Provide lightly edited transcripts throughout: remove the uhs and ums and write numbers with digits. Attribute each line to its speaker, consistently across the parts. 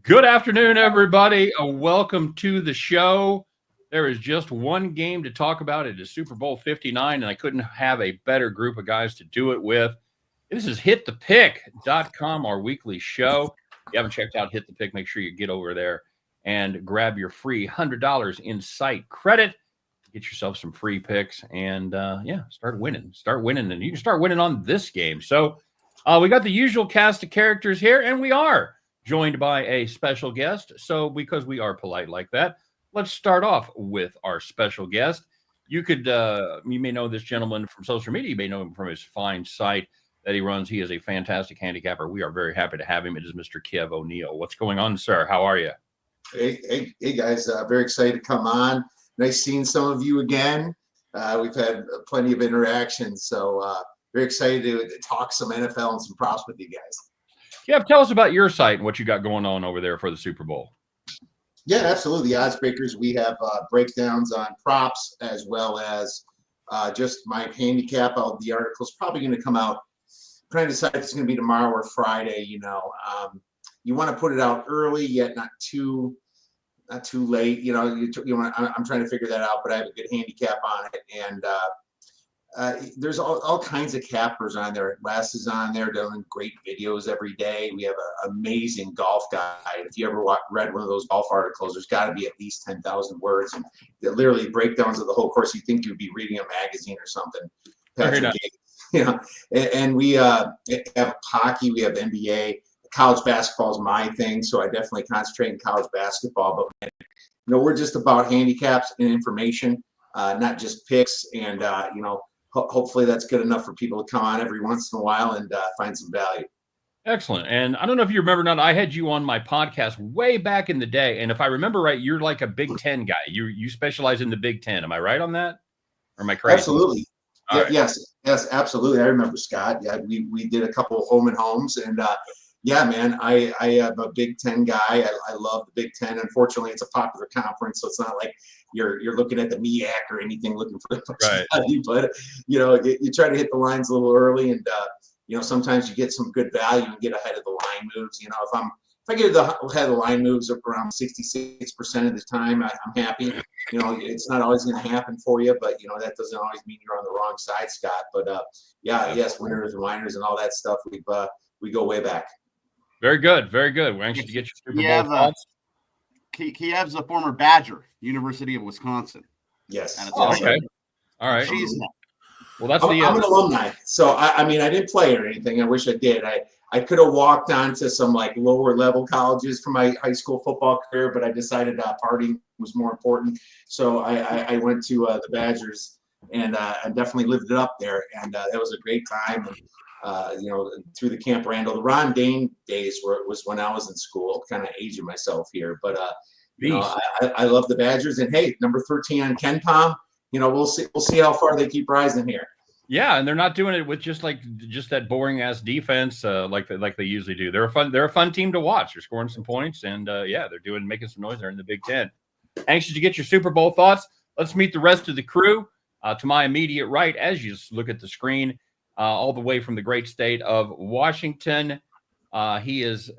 Speaker 1: Good afternoon, everybody. Welcome to the show. There is just one game to talk about. It is Super Bowl 59, and I couldn't have a better group of guys to do it with. This is hitthepick.com, our weekly show. If you haven't checked out Hit the Pick, make sure you get over there and grab your free $100 Insight credit. Get yourself some free picks and, start winning. And you can start winning on this game. So we got the usual cast of characters here, and we are joined by a special guest. So because we are polite like that, let's start off with our special guest. You may know this gentleman from social media. You may know him from his fine site that he runs. He is a fantastic handicapper. We are very happy to have him. It is Mr. Kev O'Neill. What's going on, sir? How are you?
Speaker 2: Hey guys. Very excited to come on. Nice seeing some of you again. We've had plenty of interactions, so very excited to talk some NFL and some props with you guys.
Speaker 1: Yeah, tell us about your site and what you got going on over there for the Super Bowl.
Speaker 2: Yeah, absolutely. The Odds Breakers, we have breakdowns on props as well as just my handicap. The article's probably going to come out. I'm trying to decide if it's going to be tomorrow or Friday. You want to put it out early, yet not too late. I'm trying to figure that out, but I have a good handicap on it, and there's all kinds of cappers on there. Les is on there doing great videos every day. We have an amazing golf guide. If you ever read one of those golf articles, there's got to be at least 10,000 words, and literally breakdowns of the whole course. You think you'd be reading a magazine or something. And we have hockey, we have NBA. College basketball is my thing, so I definitely concentrate in college basketball. But we're just about handicaps and information, not just picks. And hopefully that's good enough for people to come on every once in a while and find some value.
Speaker 1: Excellent. And I don't know if you remember or not, I had you on my podcast way back in the day. And if I remember right, you're like a Big Ten guy. You specialize in the Big Ten. Am I right on that? Or am I crazy?
Speaker 2: Absolutely.
Speaker 1: Yeah, right.
Speaker 2: Yes, absolutely. I remember, Scott. Yeah, we did a couple of home and homes, and yeah, man, I am a Big Ten guy. I love the Big Ten. Unfortunately, it's a popular conference, so it's not like you're looking at the MEAC or anything looking for the value. But you try to hit the lines a little early, and sometimes you get some good value and get ahead of the line moves. If I get ahead of the line moves up around 66% of the time, I'm happy. It's not always going to happen for you, but that doesn't always mean you're on the wrong side, Scott. But yes, winners and whiners and all that stuff. We go way back.
Speaker 1: Very good. Very good. We're anxious to get your Super Bowl thoughts.
Speaker 3: Kiev's a former Badger, University of Wisconsin.
Speaker 2: Yes.
Speaker 1: Okay. All right. Well,
Speaker 2: I'm an alumni. So, I didn't play or anything. I wish I did. I could have walked on to some lower level colleges for my high school football career, but I decided partying was more important. So I went to the Badgers and I definitely lived it up there. And that was a great time. Through the Camp Randall, the Ron Dane days was when I was in school, kind of aging myself here. But I love the Badgers, and hey, number 13 on Ken Palm. We'll see how far they keep rising here.
Speaker 1: Yeah, and they're not doing it with just that boring ass defense like they usually do. They're a fun team to watch. They're scoring some points, and they're making some noise there in the Big Ten. Anxious to get your Super Bowl thoughts. Let's meet the rest of the crew. To my immediate right, as you look at the screen. All the way from the great state of Washington. He is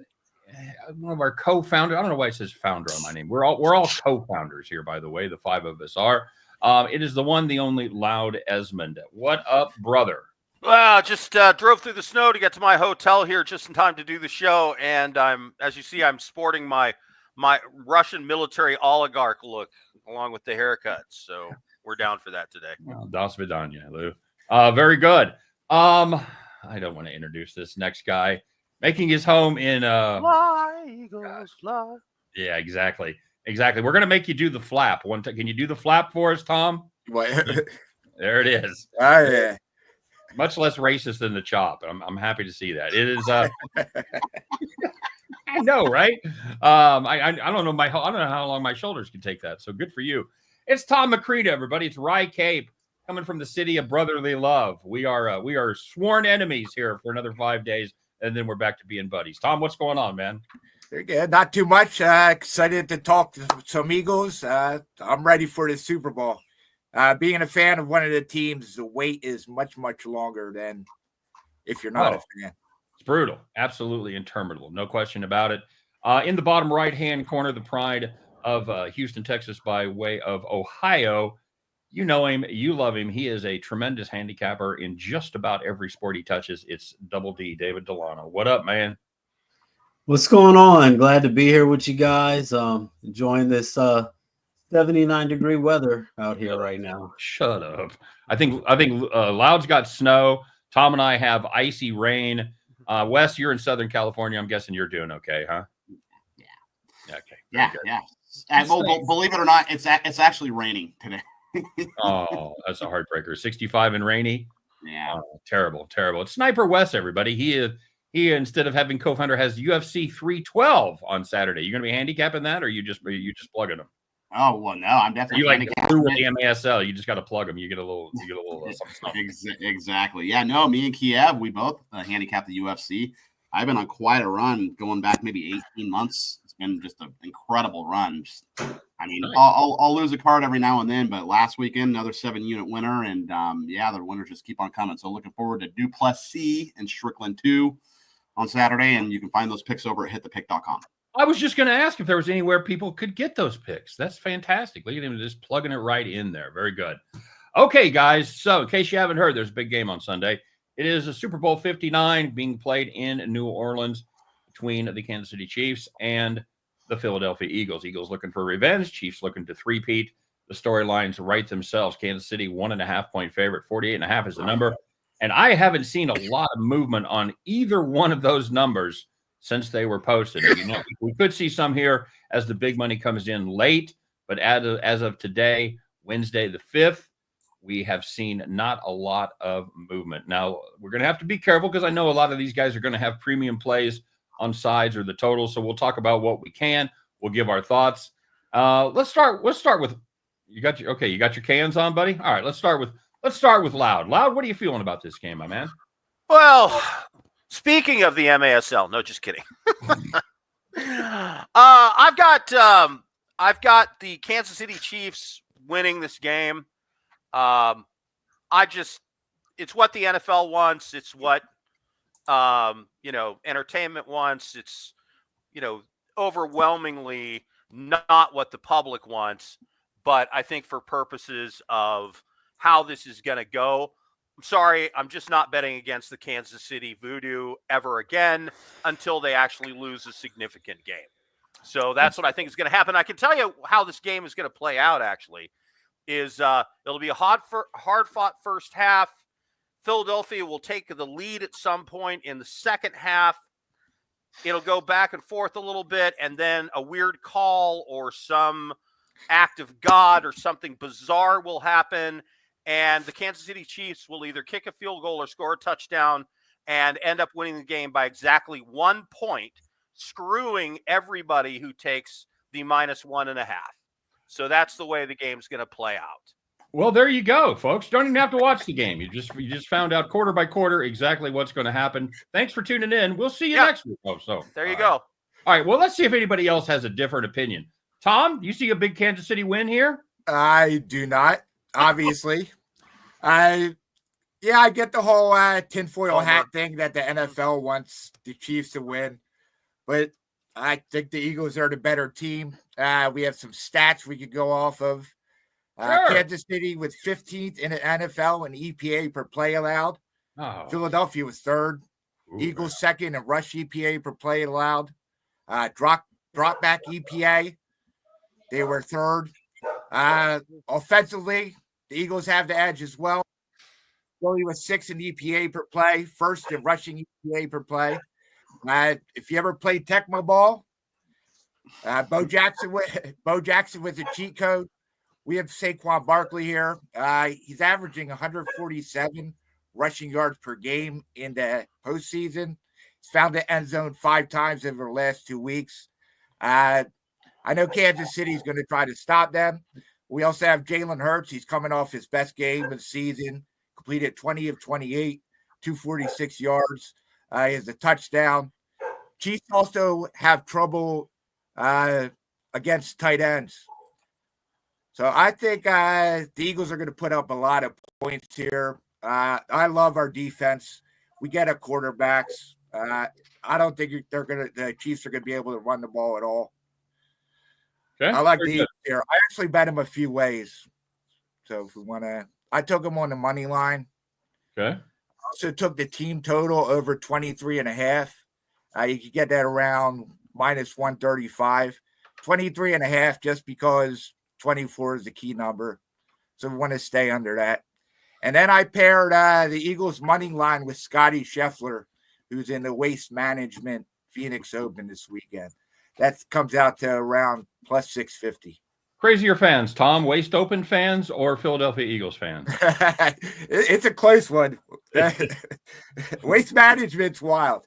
Speaker 1: one of our co-founders. I don't know why it says founder on my name. We're all co-founders here, by the way. The five of us are. It is the one, the only Loud Esmond. What up, brother?
Speaker 4: Well, just drove through the snow to get to my hotel here just in time to do the show. And as you see, I'm sporting my Russian military oligarch look along with the haircut. So we're down for that today.
Speaker 1: Well, das vidanya, Lou. Very good. I don't want to introduce this next guy. Making his home in
Speaker 4: Fly, Eagles, fly.
Speaker 1: Yeah, exactly. We're gonna make you do the flap. Can you do the flap for us, Tom?
Speaker 5: What?
Speaker 1: There it is.
Speaker 5: Oh yeah.
Speaker 1: Much less racist than the chop. I'm happy to see that. It is I know, right? I don't know how long my shoulders can take that. So good for you. It's Tom McCready, everybody. It's Rye Cape. Coming from the city of brotherly love. We are sworn enemies here for another 5 days, and then we're back to being buddies. Tom, what's going on, man?
Speaker 5: Very good. Not too much. Excited to talk to some Eagles. I'm ready for the Super Bowl. Being a fan of one of the teams, the wait is much, much longer than if you're not a fan.
Speaker 1: It's brutal. Absolutely interminable. No question about it. In the bottom right-hand corner, the pride of Houston, Texas, by way of Ohio. You know him. You love him. He is a tremendous handicapper in just about every sport he touches. It's Double D, David Delano. What up, man?
Speaker 6: What's going on? Glad to be here with you guys. Enjoying this 79-degree weather out here right now.
Speaker 1: Shut up. I think Loud's got snow. Tom and I have icy rain. Wes, you're in Southern California. I'm guessing you're doing okay, huh?
Speaker 3: Yeah.
Speaker 1: Okay.
Speaker 3: Yeah. Believe it or not, it's actually raining today.
Speaker 1: Oh, that's a heartbreaker. 65 and rainy.
Speaker 3: Yeah.
Speaker 1: Oh, terrible. It's Sniper Wes, everybody. He instead of having co-founder has UFC 312 on Saturday. You gonna be handicapping that, or are you just plugging them?
Speaker 3: Oh well, no, I'm definitely.
Speaker 1: You like through with the MASL? You just got to plug them. You get a little something.
Speaker 3: Exactly. Yeah. No, me and Kiev, we both handicapped the UFC. I've been on quite a run, going back maybe 18 months. It's been just an incredible run. Nice. I'll lose a card every now and then, but last weekend another 7-unit winner, and the winners just keep on coming. So looking forward to Duplessis and Strickland 2 on Saturday, and you can find those picks over at hitthepick.com.
Speaker 1: I was just going to ask if there was anywhere people could get those picks. That's fantastic. Look at him just plugging it right in there. Very good. Okay, guys. So in case you haven't heard, there's a big game on Sunday. It is a Super Bowl 59 being played in New Orleans between the Kansas City Chiefs and the Philadelphia Eagles. Eagles looking for revenge. Chiefs looking to three-peat. The storylines write themselves. Kansas City 1.5-point favorite. 48.5 is the number. And I haven't seen a lot of movement on either one of those numbers since they were posted. We could see some here as the big money comes in late, but as of today, Wednesday the 5th, we have seen not a lot of movement. Now, we're going to have to be careful because I know a lot of these guys are going to have premium plays on sides or the total, so we'll talk about what we can. We'll give our thoughts. Let's start with you got your cans on, buddy? All right, let's start with Loud. Loud, what are you feeling about this game, my man?
Speaker 4: Well, speaking of the MASL, no, just kidding. I've got the Kansas City Chiefs winning this game. It's what the NFL wants. It's what entertainment wants. It's overwhelmingly not what the public wants. But I think for purposes of how this is going to go, I'm sorry, I'm just not betting against the Kansas City Voodoo ever again until they actually lose a significant game. So that's what I think is going to happen. I can tell you how this game is going to play out, actually, is it'll be a hard-fought first half. Philadelphia will take the lead at some point in the second half. It'll go back and forth a little bit, and then a weird call or some act of God or something bizarre will happen, and the Kansas City Chiefs will either kick a field goal or score a touchdown and end up winning the game by exactly 1 point, screwing everybody who takes the -1.5. So that's the way the game's going to play out.
Speaker 1: Well, there you go, folks. Don't even have to watch the game. You just found out quarter by quarter exactly what's going to happen. Thanks for tuning in. We'll see you next week. Oh, so
Speaker 4: there you go.
Speaker 1: All right. Well, let's see if anybody else has a different opinion. Tom, you see a big Kansas City win here?
Speaker 5: I do not, obviously. I get the whole tinfoil hat thing that the NFL wants the Chiefs to win, but I think the Eagles are the better team. We have some stats we could go off of.
Speaker 1: Sure.
Speaker 5: Kansas City was 15th in the NFL in EPA per play allowed.
Speaker 1: Oh.
Speaker 5: Philadelphia was third.
Speaker 1: Ooh,
Speaker 5: Eagles second in rush EPA per play allowed. Drop back EPA, they were third. Offensively, the Eagles have the edge as well. Philly was 6th in EPA per play, first in rushing EPA per play. If you ever played Tecmo Ball, Bo Jackson with a cheat code. We have Saquon Barkley here. He's averaging 147 rushing yards per game in the postseason. He's found the end zone 5 times over the last 2 weeks. I know Kansas City is going to try to stop them. We also have Jalen Hurts. He's coming off his best game of the season, completed 20 of 28, 246 yards. He has a touchdown. Chiefs also have trouble against tight ends. So I think the Eagles are going to put up a lot of points here. I love our defense. We get our quarterbacks. I don't think the Chiefs are gonna be able to run the ball at all.
Speaker 1: Okay.
Speaker 5: I like
Speaker 1: Very
Speaker 5: the
Speaker 1: good.
Speaker 5: here. I actually bet him a few ways. So if we want to, I took him on the money line.
Speaker 1: Okay.
Speaker 5: Also took the team total over 23.5. You could get that around minus 135. 23.5 just because 24 is the key number. So we want to stay under that. And then I paired the Eagles money line with Scotty Scheffler, who's in the Waste Management Phoenix Open this weekend. That comes out to around plus 650.
Speaker 1: Crazier fans, Tom, Waste Open fans or Philadelphia Eagles fans?
Speaker 5: It's a close one. Waste Management's wild.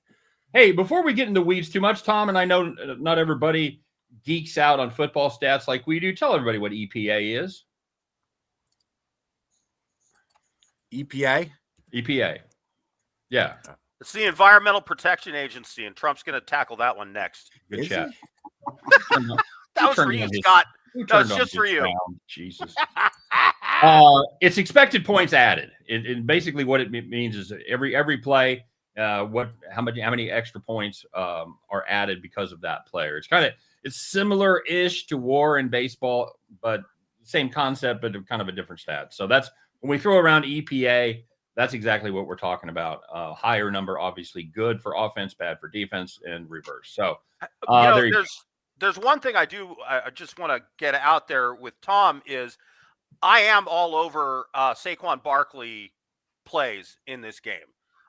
Speaker 1: Hey, before we get into weeds too much, Tom, and I know not everybody geeks out on football stats like we do. Tell everybody what EPA is.
Speaker 5: EPA?
Speaker 1: EPA. Yeah.
Speaker 4: It's the Environmental Protection Agency, and Trump's going to tackle that one next.
Speaker 1: Good
Speaker 5: Is
Speaker 1: chat.
Speaker 4: That was for you, Scott. No, it's just for you.
Speaker 1: Jesus. It's expected points added. It basically what it means is every play, how many extra points are added because of that player. It's similar-ish to WAR in baseball, but same concept, but kind of a different stat. So that's when we throw around EPA. That's exactly what we're talking about. Higher number, obviously, good for offense, bad for defense, and reverse. So
Speaker 4: there's one thing I just want to get out there with Tom is I am all over Saquon Barkley plays in this game.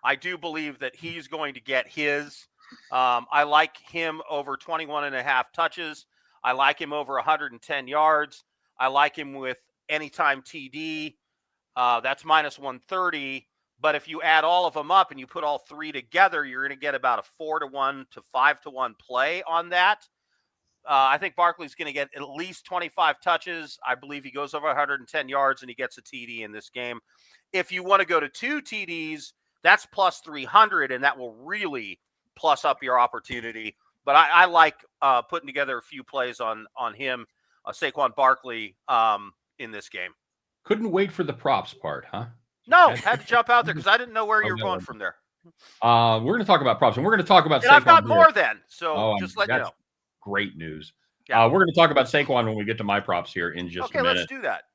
Speaker 4: I do believe that he's going to get his. I like him over 21.5 touches. I like him over 110 yards. I like him with anytime TD. That's minus 130. But if you add all of them up and you put all three together, you're going to get about a 4-1 to 5-1 play on that. I think Barkley's going to get at least 25 touches. I believe he goes over 110 yards and he gets a TD in this game. If you want to go to 2 TDs, that's plus 300, and that will really plus up your opportunity. But I like putting together a few plays on him, Saquon Barkley, in this game.
Speaker 1: couldn't wait for the props part, huh?
Speaker 4: No, had to jump out there because I didn't know where you were going from there.
Speaker 1: We're going to talk about props, and we're going to talk about
Speaker 4: And
Speaker 1: Saquon.
Speaker 4: I've got more then, so just let you know.
Speaker 1: Great news.
Speaker 4: Yeah.
Speaker 1: We're going to talk about Saquon when we get to my props here in just a minute.
Speaker 4: Let's do that.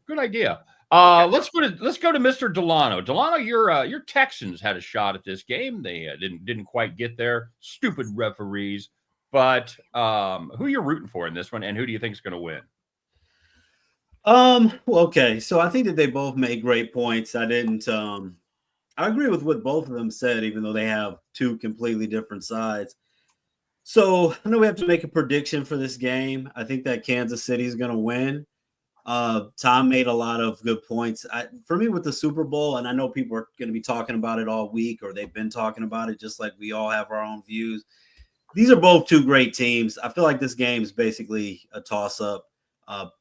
Speaker 1: Good idea. Let's go to Mr. Delano. Delano, your Texans had a shot at this game. They didn't quite get there. Stupid referees. But who you're rooting for in this one, and who do you think is going to win?
Speaker 6: Well, okay. So I think that they both made great points. I agree with what both of them said, even though they have two completely different sides. So I know we have to make a prediction for this game. I think that Kansas City is going to win. Tom made a lot of good points. For me with the Super Bowl, and I know people are going to be talking about it all week, or they've been talking about it, just like we all have our own views. These are both two great teams. I feel like this game is basically a toss-up. The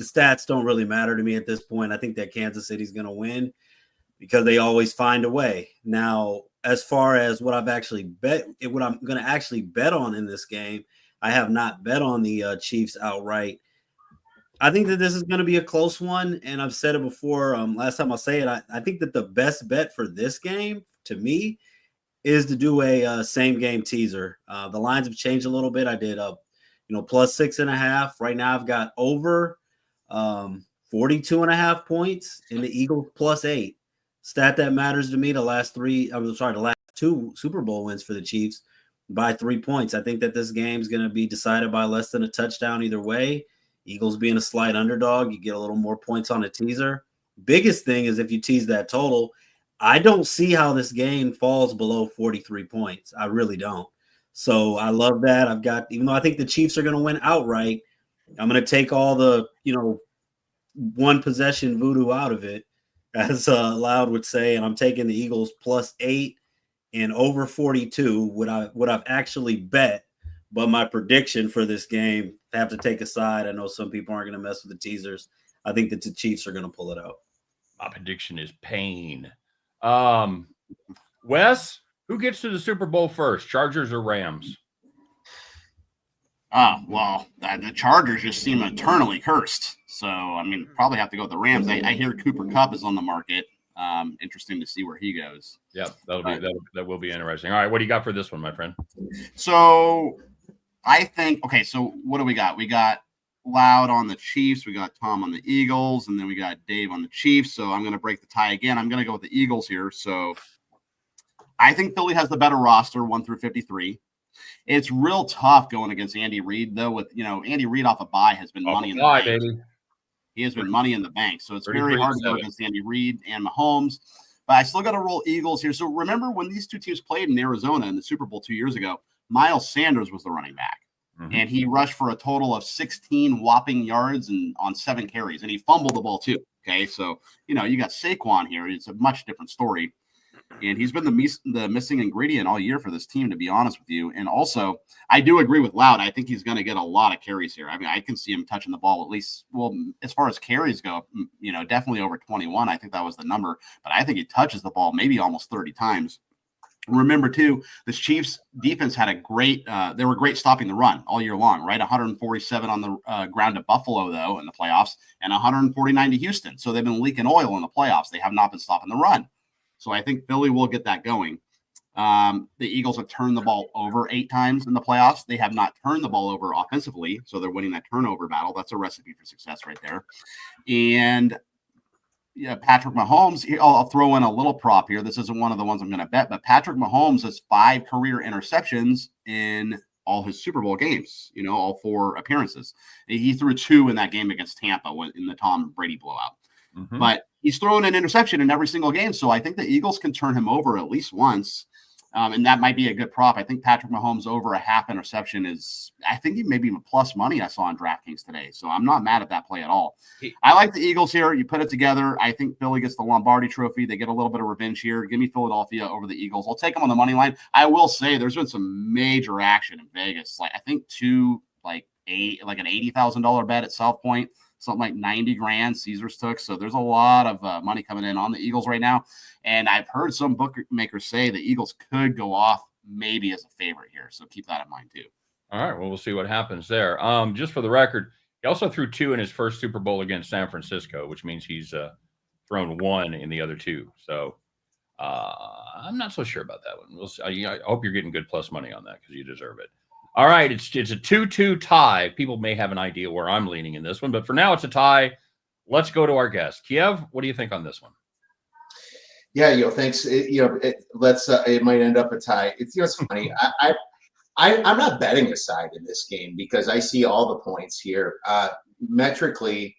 Speaker 6: stats don't really matter to me at this point. I think that Kansas City is going to win because they always find a way. Now, as far as what I'm going to actually bet on in this game, I have not bet on the Chiefs outright. I think that this is going to be a close one, and I've said it before. Last time I'll say it, I think that the best bet for this game, to me, is to do a same-game teaser. The lines have changed a little bit. I did plus 6.5. Right now I've got over 42.5 points in the Eagles plus 8. Stat that matters to me, the last two Super Bowl wins for the Chiefs by 3 points. I think that this game is going to be decided by less than a touchdown either way. Eagles being a slight underdog, you get a little more points on a teaser. Biggest thing is if you tease that total, I don't see how this game falls below 43 points. I really don't. So I love that. Even though I think the Chiefs are going to win outright, I'm going to take all the, one possession voodoo out of it, as Loud would say, and I'm taking the Eagles plus 8 and over 42, what I've actually bet. But my prediction for this game, I have to take a side. I know some people aren't going to mess with the teasers. I think that the Chiefs are going to pull it out.
Speaker 1: My prediction is pain. Wes, who gets to the Super Bowl first, Chargers or Rams?
Speaker 3: Well, the Chargers just seem eternally cursed. So, probably have to go with the Rams. I hear Cooper Kupp is on the market. Interesting to see where he goes.
Speaker 1: Yeah, that will be interesting. All right, what do you got for this one, my friend?
Speaker 3: So I think, okay, so what do we got? We got Loud on the Chiefs, we got Tom on the Eagles, and then we got Dave on the Chiefs. So I'm going to break the tie again. I'm going to go with the Eagles here. So I think Philly has the better roster, 1 through 53. It's real tough going against Andy Reid, though. With Andy Reid off a bye has been money in the bank.
Speaker 1: Baby.
Speaker 3: He has been money in the bank, so it's very hard to go against Andy Reid and Mahomes. But I still got to roll Eagles here. So remember when these two teams played in Arizona in the Super Bowl 2 years ago? Miles Sanders was the running back. And he rushed for a total of 16 whopping yards and on 7 carries, and he fumbled the ball too. Okay, so you got Saquon here. It's a much different story, and he's been the missing ingredient all year for this team, to be honest with you. And also, I do agree with Loud. I think he's going to get a lot of carries here. I mean, I can see him touching the ball at least. Well, as far as carries go, definitely over 21. I think that was the number, but I think he touches the ball maybe almost 30 times. Remember, too, the Chiefs defense had they were great stopping the run all year long, right? 147 on the ground to Buffalo, though, in the playoffs, and 149 to Houston. So they've been leaking oil in the playoffs. They have not been stopping the run. So I think Philly will get that going. The Eagles have turned the ball over 8 times in the playoffs. They have not turned the ball over offensively, so they're winning that turnover battle. That's a recipe for success right there. And Patrick Mahomes, I'll throw in a little prop here. This isn't one of the ones I'm going to bet, but Patrick Mahomes has 5 career interceptions in all his Super Bowl games, all 4 appearances. He threw 2 in that game against Tampa in the Tom Brady blowout. But he's throwing an interception in every single game, so I think the Eagles can turn him over at least once. And that might be a good prop. I think Patrick Mahomes over a half interception I think he may be even plus money I saw on DraftKings today. So I'm not mad at that play at all. I like the Eagles here. You put it together. I think Philly gets the Lombardi trophy. They get a little bit of revenge here. Give me Philadelphia over the Eagles. I'll take them on the money line. I will say there's been some major action in Vegas. I think an $80,000 bet at South Point. Something like 90 grand Caesars took. So there's a lot of money coming in on the Eagles right now. And I've heard some bookmakers say the Eagles could go off maybe as a favorite here. So keep that in mind too.
Speaker 1: All right. Well, we'll see what happens there. Just for the record, he also threw 2 in his first Super Bowl against San Francisco, which means he's thrown 1 in the other 2. So I'm not so sure about that one. We'll see. I hope you're getting good plus money on that because you deserve it. All right, it's a 2-2 tie. People may have an idea where I'm leaning in this one, but for now it's a tie. Let's go to our guest. Kiev, what do you think on this one?
Speaker 2: Yeah, thanks. It might end up a tie. It's funny. I'm not betting a side in this game because I see all the points here. Metrically,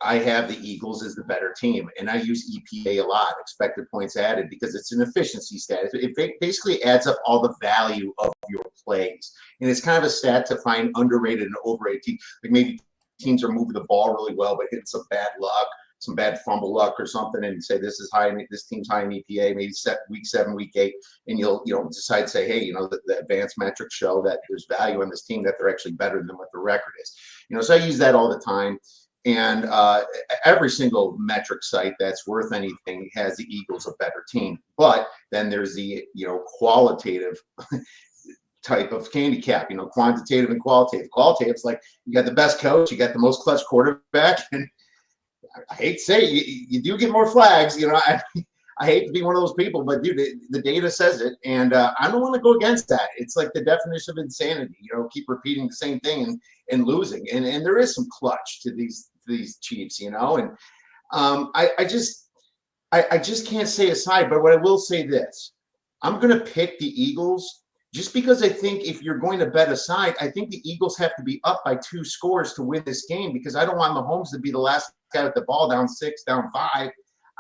Speaker 2: I have the Eagles as the better team, and I use EPA a lot, expected points added, because it's an efficiency stat. It basically adds up all the value of your plays, and it's kind of a stat to find underrated and overrated teams. Like maybe teams are moving the ball really well, but hitting some bad luck, some bad fumble luck or something, and say this team's high in EPA, maybe week 7, week 8, and you'll decide to say, hey, the advanced metrics show that there's value on this team, that they're actually better than what the record is. So I use that all the time. And every single metric site that's worth anything has the Eagles a better team. But then there's the qualitative type of handicap, quantitative and qualitative. Qualitative is like you got the best coach, you got the most clutch quarterback, and I hate to say you do get more flags. I hate to be one of those people, but dude, the data says it, and I don't want to go against that. It's like the definition of insanity. Keep repeating the same thing and losing, and there is some clutch to these Chiefs, and I just can't say aside. But what I will say this, I'm going to pick the Eagles just because I think if you're going to bet aside, I think the Eagles have to be up by 2 scores to win this game, because I don't want Mahomes to be the last guy with the ball down 6, down 5.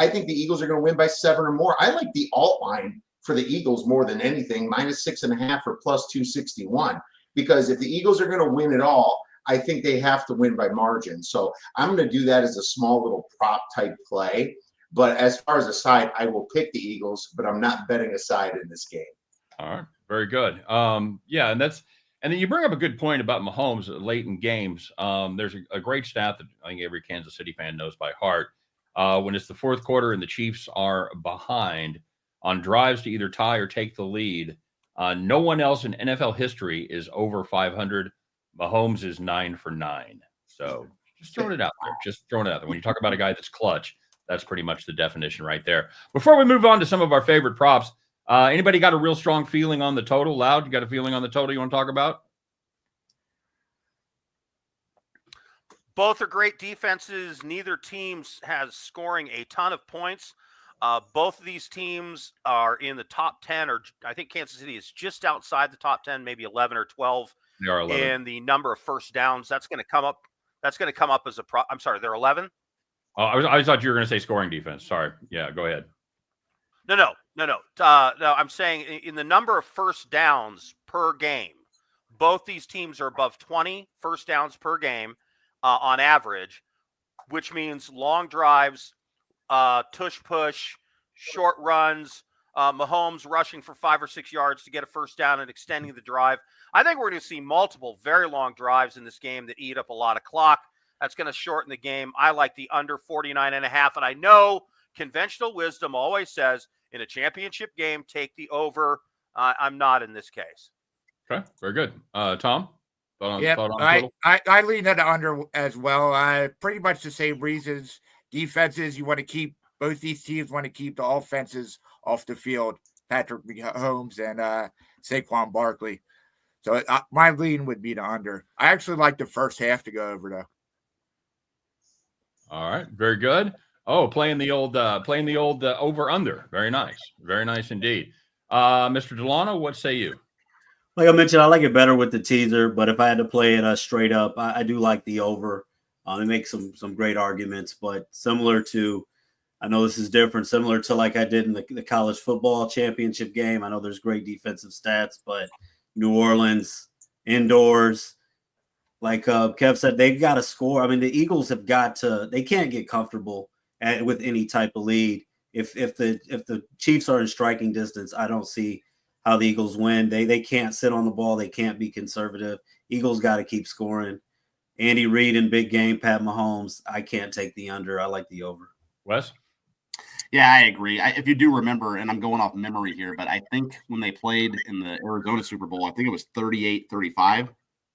Speaker 2: I think the Eagles are going to win by 7 or more. I like the alt line for the Eagles more than anything, -6.5 or +261, because if the Eagles are going to win it all, I think they have to win by margin. So I'm going to do that as a small little prop type play. But as far as a side, I will pick the Eagles, but I'm not betting a side in this game.
Speaker 1: All right. Very good. And then you bring up a good point about Mahomes late in games. There's a great stat that I think every Kansas City fan knows by heart. When it's the 4th quarter and the Chiefs are behind on drives to either tie or take the lead, no one else in NFL history is over 500. Mahomes is 9 for 9. So just throwing it out there. When you talk about a guy that's clutch, That's pretty much the definition right there. Before we move on to some of our favorite props, anybody got a real strong feeling on the total? Loud, you got a feeling on the total you want to talk about?
Speaker 4: Both are great defenses. Neither team has scoring a ton of points. Both of these teams are in the top 10, or I think Kansas City is just outside the top 10, maybe 11 or 12
Speaker 1: They are 11.
Speaker 4: in the number of first downs. That's going to come up. That's going to come up as a prop. I'm sorry, they're 11.
Speaker 1: Oh, I thought you were going to say scoring defense. Sorry. Yeah, go ahead.
Speaker 4: No. I'm saying in the number of first downs per game, both these teams are above 20 first downs per game on average, which means long drives, tush push, short runs, Mahomes rushing for 5 or 6 yards to get a first down and extending the drive. I think we're going to see multiple very long drives in this game that eat up a lot of clock. That's going to shorten the game. I like the under 49.5. And I know conventional wisdom always says in a championship game, take the over. I'm not in this case.
Speaker 1: Okay, very good. Tom?
Speaker 5: Yeah, I lean at the under as well. Pretty much the same reasons. Defenses, you want to keep both these teams want to keep the offenses off the field. Patrick Mahomes and Saquon Barkley. So my lean would be the under. I actually like the first half to go over though.
Speaker 1: All right, very good. Oh, playing the old over under. Very nice indeed. Mr. Delano, what say you?
Speaker 6: Like I mentioned, I like it better with the teaser, but if I had to play it straight up, I do like the over. It makes some great arguments, but similar to, I know this is different, similar to like I did in the college football championship game. I know there's great defensive stats, but New Orleans indoors, like Kev said, they've got to score. I mean, the Eagles have got to. They can't get comfortable with any type of lead. If the Chiefs are in striking distance, I don't see how the Eagles win. They can't sit on the ball. They can't be conservative. Eagles got to keep scoring. Andy Reid in big game, Pat Mahomes. I can't take the under. I like the over.
Speaker 1: Wes?
Speaker 3: Yeah, I agree. If you do remember, and I'm going off memory here, but I think when they played in the Arizona Super Bowl, I think it was 38-35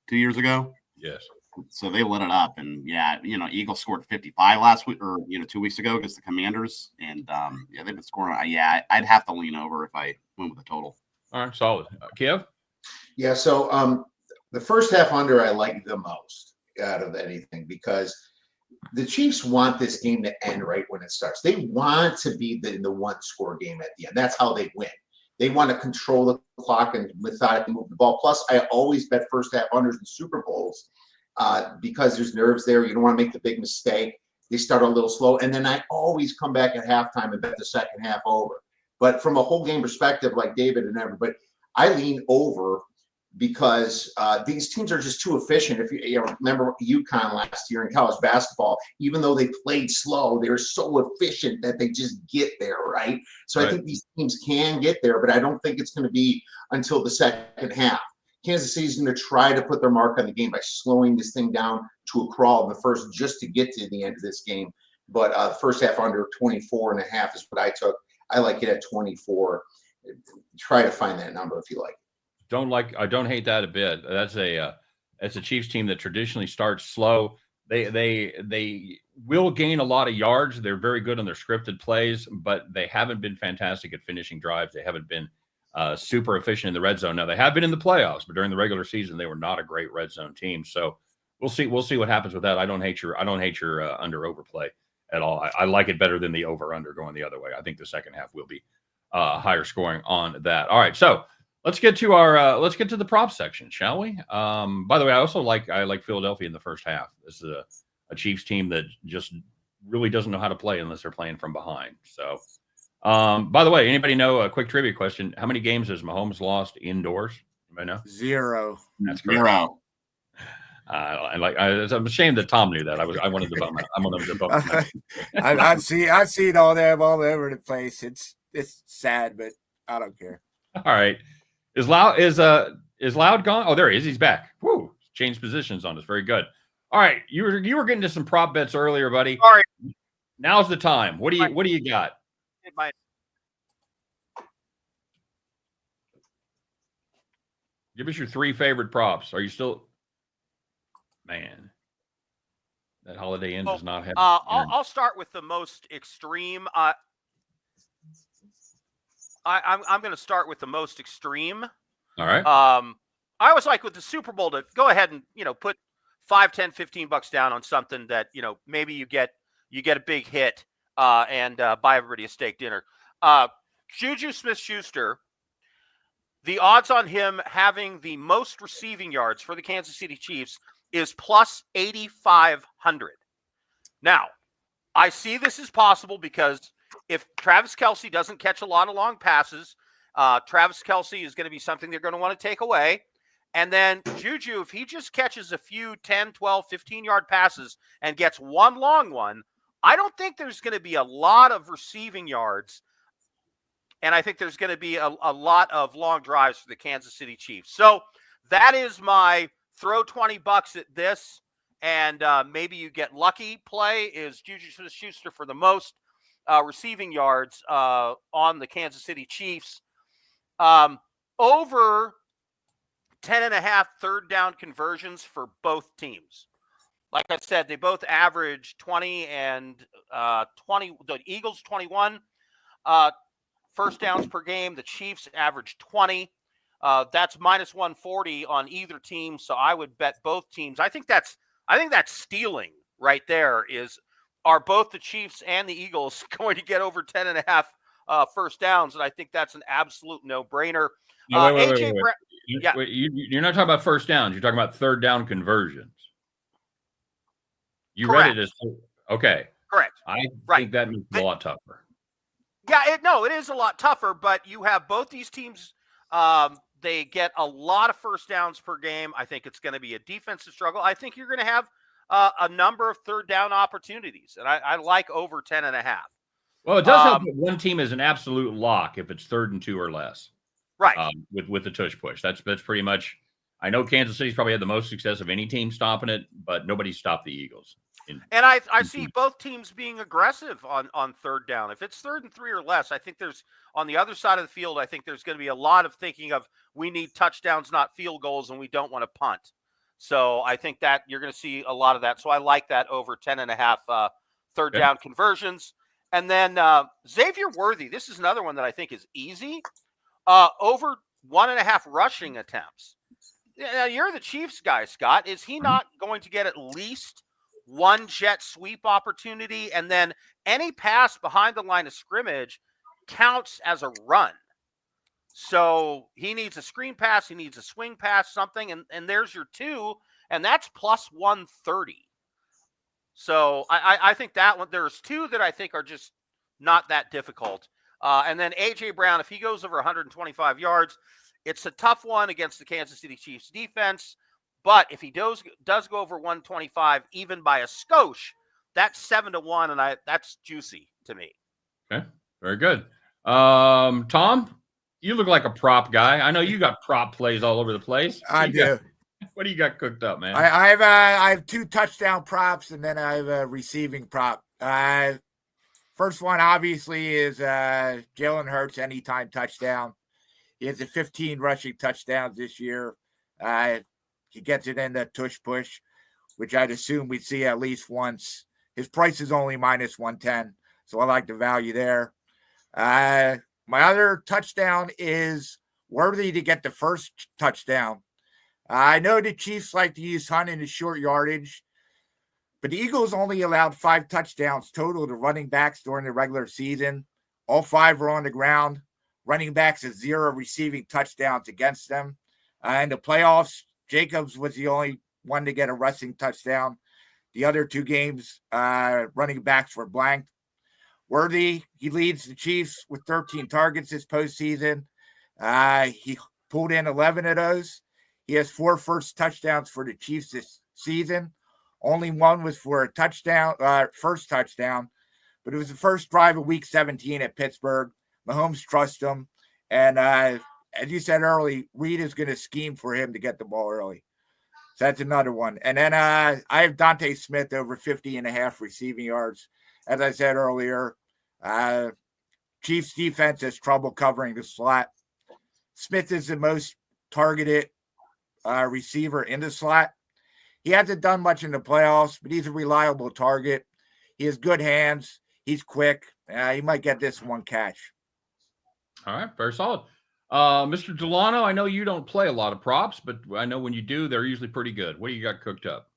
Speaker 3: 2 years ago.
Speaker 1: Yes.
Speaker 3: So they lit it up, and yeah, Eagles scored 55 last week, or 2 weeks ago against the Commanders, and they've been scoring. Yeah, I'd have to lean over if I went with the total.
Speaker 1: All right, solid. Kev?
Speaker 2: Yeah, so the first half under I like the most out of anything because the Chiefs want this game to end right when it starts. They want to be in the one-score game at the end. That's how they win. They want to control the clock and methodically move the ball. Plus, I always bet first half unders in Super Bowls because there's nerves there. You don't want to make the big mistake. They start a little slow. And then I always come back at halftime and bet the second half over. But from a whole game perspective, like David and everybody, I lean over because these teams are just too efficient. If you remember UConn last year in college basketball, even though they played slow, they were so efficient that they just get there, right? So I think these teams can get there, but I don't think it's going to be until the second half. Kansas City is going to try to put their mark on the game by slowing this thing down to a crawl in the first just to get to the end of this game. But first half under 24.5 is what I took. I like it at 24. Try to find that number if you like.
Speaker 1: I don't hate that a bit. That's a Chiefs team that traditionally starts slow. They will gain a lot of yards. They're very good on their scripted plays, but they haven't been fantastic at finishing drives. They haven't been super efficient in the red zone. Now they have been in the playoffs, but during the regular season they were not a great red zone team. So we'll see what happens with that. I don't hate your under overplay at all. I like it better than the over under going the other way. I think the second half will be higher scoring on that. All right, so let's get to the prop section, shall we? By the way, I like Philadelphia in the first half. This is a Chiefs team that just really doesn't know how to play unless they're playing from behind. So, by the way, anybody know a quick trivia question? How many games has Mahomes lost indoors? Anybody know?
Speaker 5: 0.
Speaker 1: That's correct.
Speaker 3: 0.
Speaker 1: I'm ashamed that Tom knew that. I wanted to bump. I wanted to bump.
Speaker 5: I've seen all them all over the place. It's sad, but I don't care.
Speaker 1: All right. Is Loud gone? Oh, there he is. He's back. Woo! Changed positions on us. Very good. All right. You were getting to some prop bets earlier, buddy.
Speaker 4: Sorry.
Speaker 1: Now's the time. What do you got? Give us your 3 favorite props. Are you still? Man, That Holiday Inn does not have.
Speaker 4: I'll start with the most extreme. I'm going to start with the most extreme.
Speaker 1: All right.
Speaker 4: I always like with the Super Bowl to go ahead and put $5, $10, $15 down on something that maybe you get a big hit and buy everybody a steak dinner. Juju Smith-Schuster, the odds on him having the most receiving yards for the Kansas City Chiefs is plus 8,500. Now, I see this is possible because if Travis Kelce doesn't catch a lot of long passes, Travis Kelce is going to be something they're going to want to take away. And then Juju, if he just catches a few 10, 12, 15-yard passes and gets one long one, I don't think there's going to be a lot of receiving yards. And I think there's going to be a lot of long drives for the Kansas City Chiefs. So that is my throw $20 at this. And maybe you get lucky play is Juju Smith-Schuster for the most receiving yards on the Kansas City Chiefs. Over 10.5 third down conversions for both teams. Like I said, they both average 20 and 20. The Eagles 21 first downs per game. The Chiefs average 20. That's minus 140 on either team. So I would bet both teams. I think that's stealing right there. Are both the Chiefs and the Eagles going to get over 10.5 first downs? And I think that's an absolute no-brainer.
Speaker 1: Wait. Yeah. You're not talking about first downs. You're talking about third down conversions. You
Speaker 4: Correct.
Speaker 1: read it as okay.
Speaker 4: Correct.
Speaker 1: I think that makes it a lot tougher.
Speaker 4: Yeah, it is a lot tougher, but you have both these teams. They get a lot of first downs per game. I think it's going to be a defensive struggle. I think you're going to have a number of third down opportunities, and I like over 10.5.
Speaker 1: Well, it does help that one team is an absolute lock if it's 3rd and 2 or less.
Speaker 4: Right.
Speaker 1: With the tush push. That's pretty much. I know Kansas City's probably had the most success of any team stopping it, but nobody stopped the Eagles.
Speaker 4: And I see both teams being aggressive on third down. If it's 3rd and 3 or less, I think there's on the other side of the field, I think there's going to be a lot of thinking of we need touchdowns, not field goals, and we don't want to punt. So I think that you're going to see a lot of that. So I like that over 10.5 third down conversions. And then Xavier Worthy, this is another one that I think is easy. Over 1.5 rushing attempts. Now, you're the Chiefs guy, Scott. Is he not going to get at least one jet sweep opportunity? And then any pass behind the line of scrimmage counts as a run. So he needs a screen pass. He needs a swing pass, something. And there's your 2, and that's plus 130. So I think that one, there's 2 that I think are just not that difficult. And then A.J. Brown, if he goes over 125 yards, it's a tough one against the Kansas City Chiefs defense. But if he does go over 125, even by a skosh, that's 7-1, and that's juicy to me.
Speaker 1: Okay, very good. Tom, you look like a prop guy. I know you got prop plays all over the place.
Speaker 5: I do.
Speaker 1: What do you got cooked up, man?
Speaker 5: I have 2 touchdown props, and then I have a receiving prop. First one, obviously, is Jalen Hurts anytime touchdown. He has 15 rushing touchdowns this year. He gets it in the tush push, which I'd assume we'd see at least once. His price is only minus 110, so I like the value there. My other touchdown is Worthy to get the first touchdown. I know the Chiefs like to use Hunt in the short yardage, but the Eagles only allowed 5 touchdowns total to running backs during the regular season. All 5 were on the ground. Running backs have 0 receiving touchdowns against them. In the playoffs, Jacobs was the only one to get a rushing touchdown. The other 2 games, running backs were blanked. Worthy, he leads the Chiefs with 13 targets this postseason. He pulled in 11 of those. He has 4 first touchdowns for the Chiefs this season. Only one was for a touchdown, first touchdown, but it was the first drive of Week 17 at Pittsburgh. Mahomes trusts him, and as you said early, Reed is going to scheme for him to get the ball early. So that's another one. And then I have Dante Smith over 50.5 receiving yards. As I said earlier, Chiefs defense has trouble covering the slot. Smith is the most targeted receiver in the slot. He hasn't done much in the playoffs, but he's a reliable target. He has good hands. He's quick. He might get this one cash.
Speaker 1: All right, very solid. Mr. Delano, I know you don't play a lot of props, but I know when you do, they're usually pretty good. What do you got cooked up?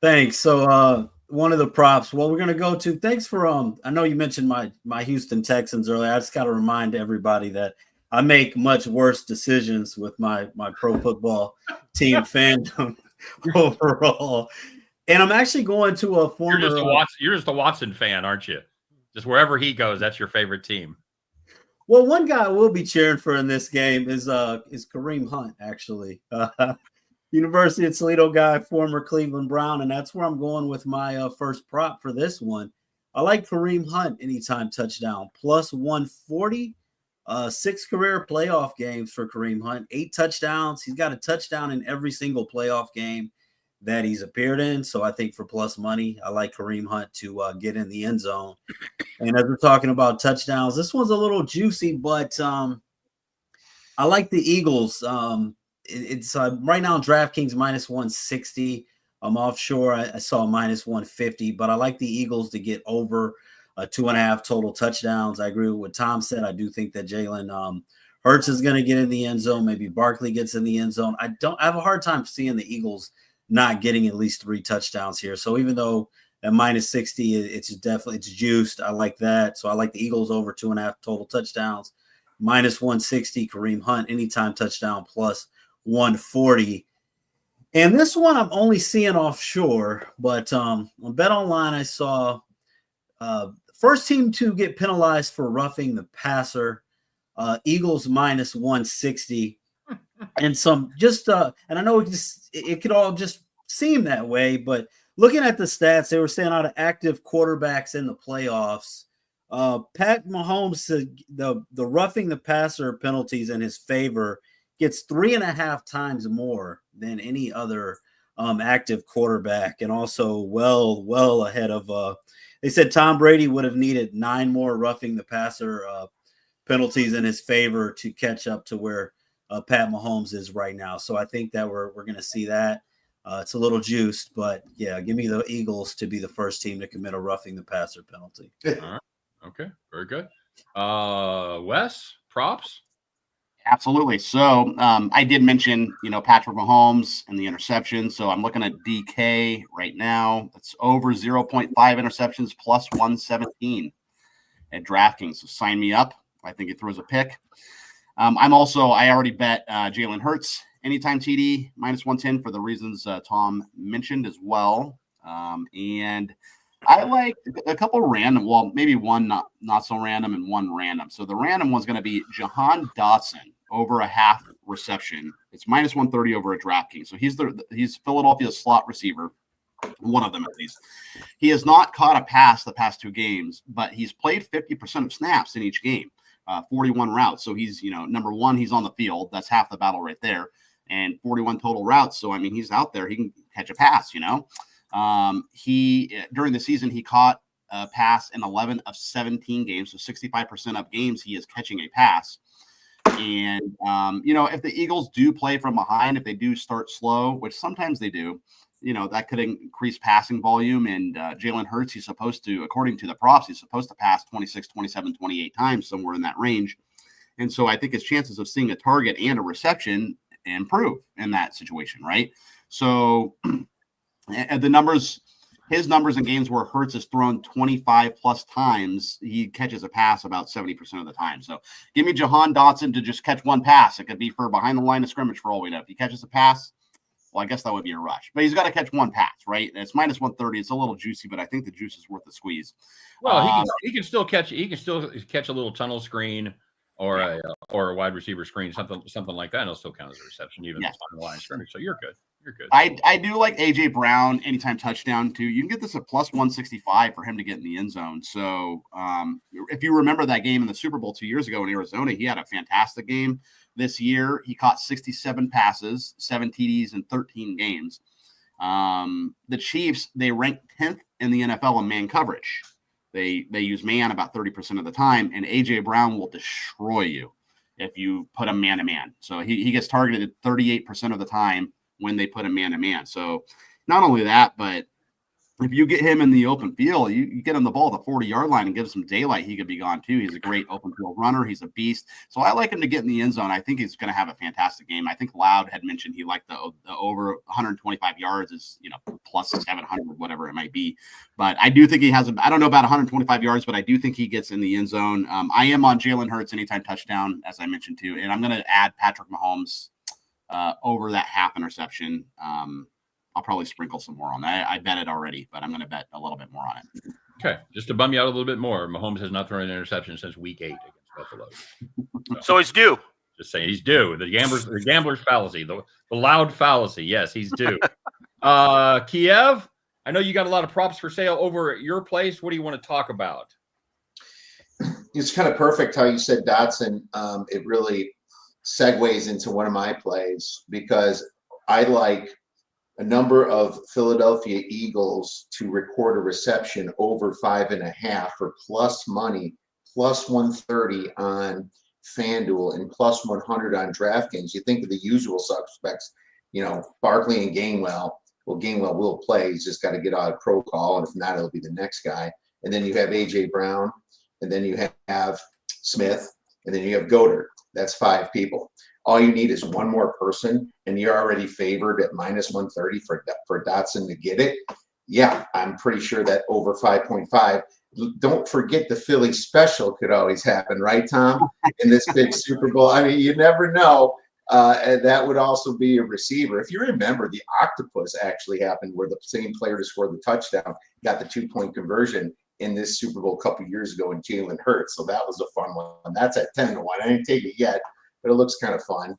Speaker 6: Thanks. So one of the props, well, we're gonna go to. Thanks for I know you mentioned my Houston Texans earlier. I just got to remind everybody that I make much worse decisions with my pro football team fandom overall. And I'm actually going to a former.
Speaker 1: You're just a Watson fan, aren't you? Just wherever he goes, that's your favorite team.
Speaker 6: Well, one guy I will be cheering for in this game is Kareem Hunt, actually. University of Toledo guy, former Cleveland Brown, and that's where I'm going with my first prop for this one. I like Kareem Hunt anytime touchdown, plus 140. 6 career playoff games for Kareem Hunt, 8 touchdowns. He's got a touchdown in every single playoff game that he's appeared in. So I think for plus money, I like Kareem Hunt to get in the end zone. And as we're talking about touchdowns, this one's a little juicy, but I like the Eagles. It's right now DraftKings minus 160. I'm offshore. I saw minus 150, but I like the Eagles to get over 2.5 total touchdowns. I agree with what Tom said. I do think that Jalen Hurts is going to get in the end zone. Maybe Barkley gets in the end zone. I have a hard time seeing the Eagles not getting at least 3 touchdowns here. So even though at minus 60, it's juiced. I like that. So I like the Eagles over 2.5 total touchdowns. Minus 160, Kareem Hunt, anytime touchdown, plus 140. And this one I'm only seeing offshore, but on Bet Online I saw first team to get penalized for roughing the passer, Eagles minus 160. And some just and I know it could all just seem that way, but looking at the stats, they were saying out of active quarterbacks in the playoffs, Pat Mahomes, the roughing the passer penalties in his favor gets 3.5 times more than any other active quarterback, and also well ahead of. They said Tom Brady would have needed 9 more roughing the passer penalties in his favor to catch up to where Pat Mahomes is right now. So I think that we're going to see that. It's a little juiced, but yeah, give me the Eagles to be the first team to commit a roughing the passer penalty.
Speaker 1: All right. Okay. Very good. Wes, props?
Speaker 3: Absolutely. So I did mention, Patrick Mahomes and the interception. So I'm looking at DK right now. It's over 0.5 interceptions plus 117 at DraftKings. So sign me up. I think he throws a pick. I already bet Jalen Hurts anytime TD minus 110 for the reasons Tom mentioned as well. And I like a couple random, well, maybe one not so random and one random. So the random one's going to be Jahan Dotson over a half reception. It's minus 130 over at DraftKings. So he's Philadelphia's slot receiver, one of them at least. He has not caught a pass the past 2 games, but he's played 50% of snaps in each game, 41 routes. So he's, number one, he's on the field. That's half the battle right there. And 41 total routes. So, I mean, he's out there. He can catch a pass, He during the season, he caught a pass in 11 of 17 games. So 65% of games he is catching a pass. And, if the Eagles do play from behind, if they do start slow, which sometimes they do, that could increase passing volume. And Jalen Hurts, he's supposed to, according to the props, he's supposed to pass 26, 27, 28 times, somewhere in that range. And so I think his chances of seeing a target and a reception improve in that situation, right? So the numbers, his numbers in games where Hurts has thrown 25 plus times, he catches a pass about 70% of the time. So give me Jahan Dotson to just catch one pass. It could be for behind the line of scrimmage for all we know. If he catches a pass, well, I guess that would be a rush. But he's got to catch one pass, right? And it's minus 130. It's a little juicy, but I think the juice is worth the squeeze.
Speaker 1: Well, he can still catch. He can still catch a little tunnel screen or a wide receiver screen, something like that. And it'll still count as a reception, even if it's on the line of scrimmage. So you're good. You're good.
Speaker 3: I do like AJ Brown anytime touchdown too. You can get this at plus 165 for him to get in the end zone. So if you remember that game in the Super Bowl 2 years ago in Arizona, he had a fantastic game. This year, he caught 67 passes, 7 TDs in 13 games. The Chiefs, they rank 10th in the NFL in man coverage. They use man about 30% of the time, and AJ Brown will destroy you if you put him man to man. So he gets targeted 38% of the time when they put him man to man. So not only that, but if you get him in the open field, you get him the ball at the 40-yard line and give him some daylight, he could be gone too. He's a great open field runner. He's a beast. So I like him to get in the end zone. I think he's going to have a fantastic game. I think Loud had mentioned he liked the over 125 yards is, plus 700, whatever it might be. But I do think he has, I don't know about 125 yards, but I do think he gets in the end zone. I am on Jalen Hurts anytime touchdown, as I mentioned too. And I'm going to add Patrick Mahomes over that half interception. I'll probably sprinkle some more on that. I bet it already, but I'm going to bet a little bit more on it.
Speaker 1: Okay. Just to bum you out a little bit more, Mahomes has not thrown an interception since week 8 against Buffalo.
Speaker 4: So he's due.
Speaker 1: Just saying he's due. The gambler's fallacy, the loud fallacy. Yes, he's due. Kiev, I know you got a lot of props for sale over at your place. What do you want to talk about?
Speaker 2: It's kind of perfect how you said Dotson. It really segues into one of my plays because I like a number of Philadelphia Eagles to record a reception over 5.5 for plus money, plus 130 on FanDuel and plus 100 on DraftKings. You think of the usual suspects, Barkley and Gainwell. Well, Gainwell will play. He's just got to get out of protocol, and if not, it'll be the next guy. And then you have A.J. Brown, and then you have Smith, and then you have Goddard. That's 5 people. All you need is one more person, and you're already favored at minus 130 for Dotson to get it. Yeah, I'm pretty sure that over 5.5. Don't forget the Philly special could always happen, right, Tom? In this big Super Bowl. I mean, you never know. And that would also be a receiver. If you remember, the octopus actually happened where the same player to score the touchdown got the 2-point conversion in this Super Bowl a couple of years ago in Jalen Hurts. So that was a fun one. That's at 10-1. I didn't take it yet, but it looks kind of fun.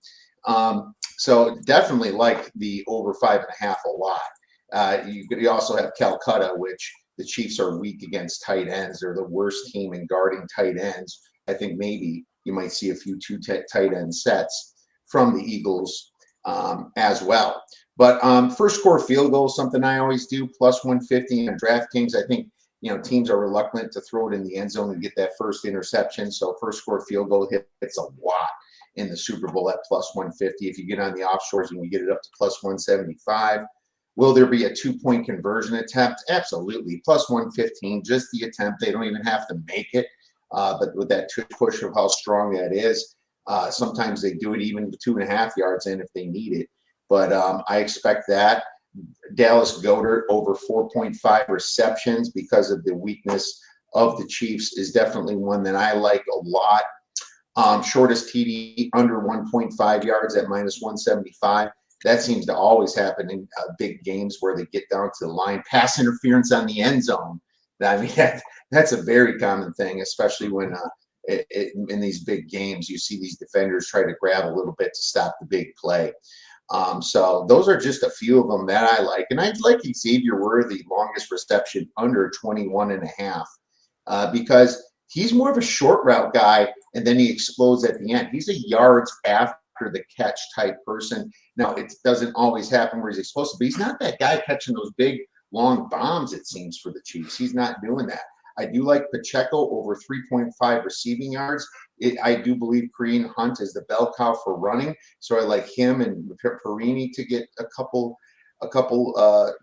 Speaker 2: So definitely like the over 5.5 a lot. You also have Calcutta, which the Chiefs are weak against tight ends. They're the worst team in guarding tight ends. I think maybe you might see a few 2 tight end sets from the Eagles as well. But first score field goal, something I always do, plus 150 on DraftKings. I think teams are reluctant to throw it in the end zone and get that first interception. So first score field goal hits a lot in the Super Bowl at plus 150. If you get on the offshores, you can get it up to plus 175. Will there be a 2-point conversion attempt? Absolutely. Plus 115, just the attempt. They don't even have to make it. But with that push of how strong that is, sometimes they do it even 2.5 yards in if they need it. But I expect that. Dallas Goedert over 4.5 receptions because of the weakness of the Chiefs is definitely one that I like a lot. Shortest TD under 1.5 yards at minus 175. That seems to always happen in big games where they get down to the line. Pass interference on the end zone. I mean, that's a very common thing, especially when in these big games, you see these defenders try to grab a little bit to stop the big play. So those are just a few of them that I like. And I like Xavier Worthy, longest reception under 21.5, because he's more of a short route guy, and then he explodes at the end. He's a yards after the catch type person. Now, it doesn't always happen where he's explosive, but he's not that guy catching those big, long bombs, it seems, for the Chiefs. He's not doing that. I do like Pacheco over 3.5 receiving yards. I do believe Kareem Hunt is the bell cow for running, so I like him and Perini to get a couple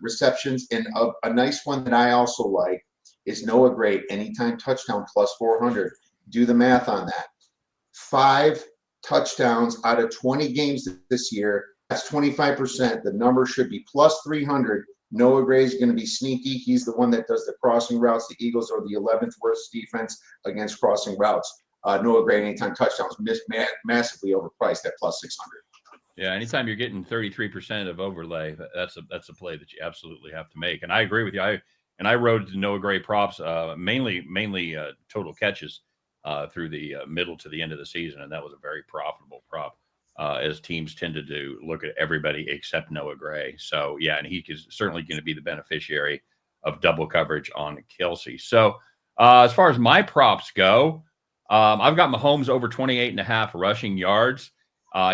Speaker 2: receptions. And a nice one that I also like is Noah Gray, anytime touchdown plus 400. Do the math on that. 5 touchdowns out of 20 games this year. That's 25%. The number should be plus 300. Noah Gray is going to be sneaky. He's the one that does the crossing routes. The Eagles are the 11th worst defense against crossing routes. Noah Gray, anytime touchdowns, massively overpriced at plus 600.
Speaker 1: Yeah, anytime you're getting 33% of overlay, that's a play that you absolutely have to make. And I agree with you. I rode Noah Gray props, mainly total catches through the middle to the end of the season, and that was a very profitable prop. As teams tended to look at everybody except Noah Gray. So, yeah, and he is certainly going to be the beneficiary of double coverage on Kelsey. So, as far as my props go, I've got Mahomes over 28.5 rushing yards.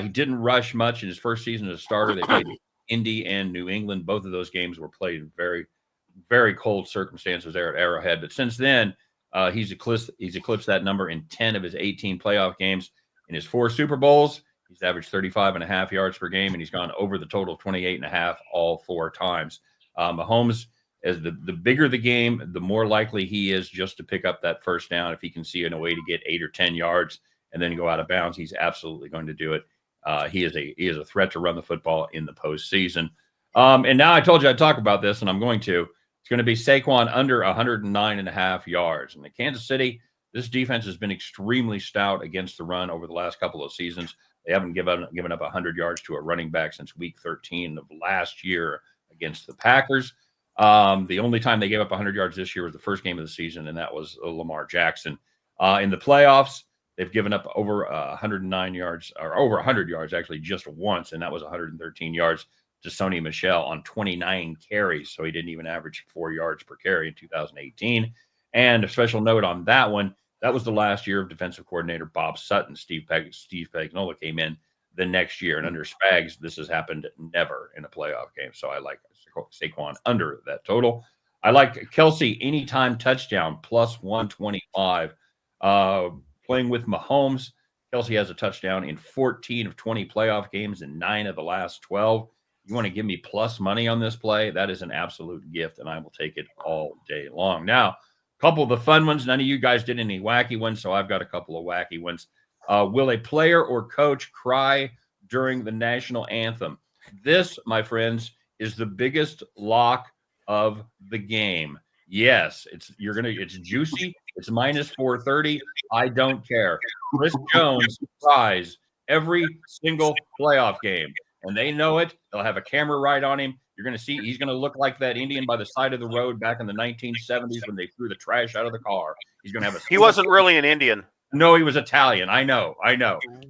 Speaker 1: He didn't rush much in his first season as a starter. They played Indy and New England. Both of those games were played in very, very cold circumstances there at Arrowhead. But since then, he's eclipsed that number in 10 of his 18 playoff games. In his 4 Super Bowls, He's averaged 35.5 yards per game, and he's gone over the total of 28.5 all 4 times. Mahomes, as the bigger the game, the more likely he is just to pick up that first down. If he can see a way to get 8 or 10 yards and then go out of bounds, he's absolutely going to do it. He is a threat to run the football in the postseason. And now I told you I'd talk about this, and I'm going to. It's going to be Saquon under 109.5 yards. And the Kansas City, this defense has been extremely stout against the run over the last couple of seasons. They haven't given up 100 yards to a running back since week 13 of last year against the Packers. The only time they gave up 100 yards this year was the first game of the season, and that was Lamar Jackson. In the playoffs, they've given up over 109 yards, or over 100 yards actually, just once, and that was 113 yards to Sony Michel on 29 carries. So he didn't even average 4 yards per carry in 2018. And a special note on that one, that was the last year of defensive coordinator Bob Sutton. Steve Spagnuolo came in the next year. And under Spags, this has happened never in a playoff game. So I like Saquon under that total. I like Kelsey anytime touchdown plus 125. Playing with Mahomes, Kelsey has a touchdown in 14 of 20 playoff games and 9 of the last 12. You want to give me plus money on this play? That is an absolute gift, and I will take it all day long. Now, a couple of the fun ones. None of you guys did any wacky ones, so I've got a couple of wacky ones. Will a player or coach cry during the national anthem? This, my friends, is the biggest lock of the game. Yes, it's juicy. It's minus 430. I don't care. Chris Jones cries every single playoff game, and they know it. They'll have a camera right on him. You're going to see he's going to look like that Indian by the side of the road back in the 1970s when they threw the trash out of the car. He's going to have
Speaker 4: He wasn't really an Indian.
Speaker 1: No, he was Italian. I know.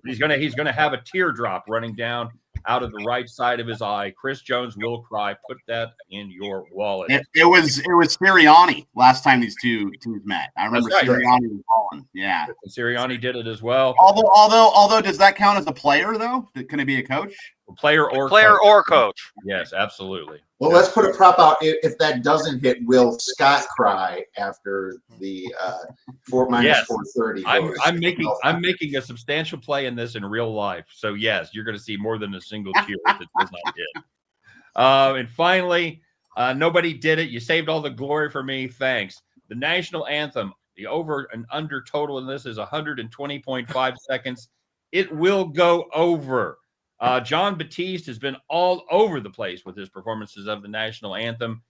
Speaker 1: He's gonna have a teardrop running down out of the right side of his eye. Chris Jones will cry. Put that in your wallet.
Speaker 3: It was Sirianni last time these two teams met. I remember
Speaker 1: That's right.
Speaker 3: Sirianni was calling. Yeah,
Speaker 1: And Sirianni did it as well.
Speaker 3: Although, does that count as a player though? Can it be a coach?
Speaker 1: Player or
Speaker 4: coach.
Speaker 1: Yes, absolutely.
Speaker 2: Well, let's put a prop out. If that doesn't hit, will Scott cry after the minus 430?
Speaker 1: I'm making a substantial play in this in real life. So yes, you're going to see more than a single cheer if it does not hit. And finally, nobody did it. You saved all the glory for me. Thanks. The national anthem. The over and under total in this is 120.5 seconds. It will go over. John Batiste has been all over the place with his performances of the national anthem,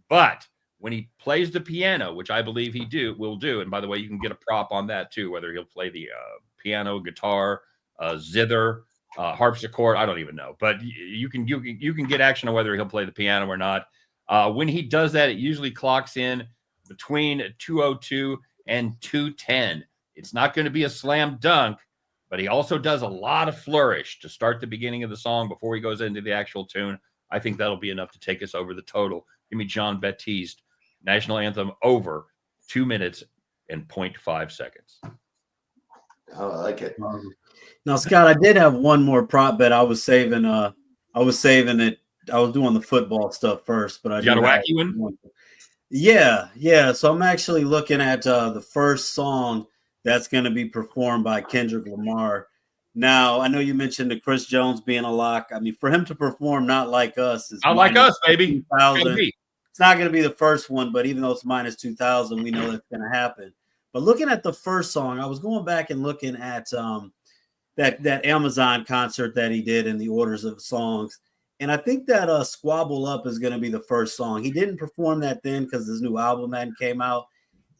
Speaker 1: but when he plays the piano, which I believe he will do, and by the way, you can get a prop on that too, whether he'll play the piano, guitar, zither, harpsichord, I don't even know, but you can get action on whether he'll play the piano or not. When he does that, it usually clocks in between 202 and 210. It's not going to be a slam dunk, but he also does a lot of flourish to start the beginning of the song before he goes into the actual tune. I think that'll be enough to take us over the total. Give me John Batiste, national anthem over 2 minutes and 0.5 seconds.
Speaker 2: Oh, I like it.
Speaker 6: Now, Scott, I did have one more prop bet. I was saving it. I was doing the football stuff first, but I
Speaker 1: got a wacky one.
Speaker 6: Yeah. So I'm actually looking at the first song that's going to be performed by Kendrick Lamar. Now, I know you mentioned the Chris Jones being a lock. I mean, for him to perform Not Like Us is
Speaker 1: Not Like Us, baby.
Speaker 6: It's not going to be the first one, but even though it's minus 2,000, we know that's going to happen. But looking at the first song, I was going back and looking at that Amazon concert that he did in the orders of songs. And I think that Squabble Up is going to be the first song. He didn't perform that then because his new album hadn't came out.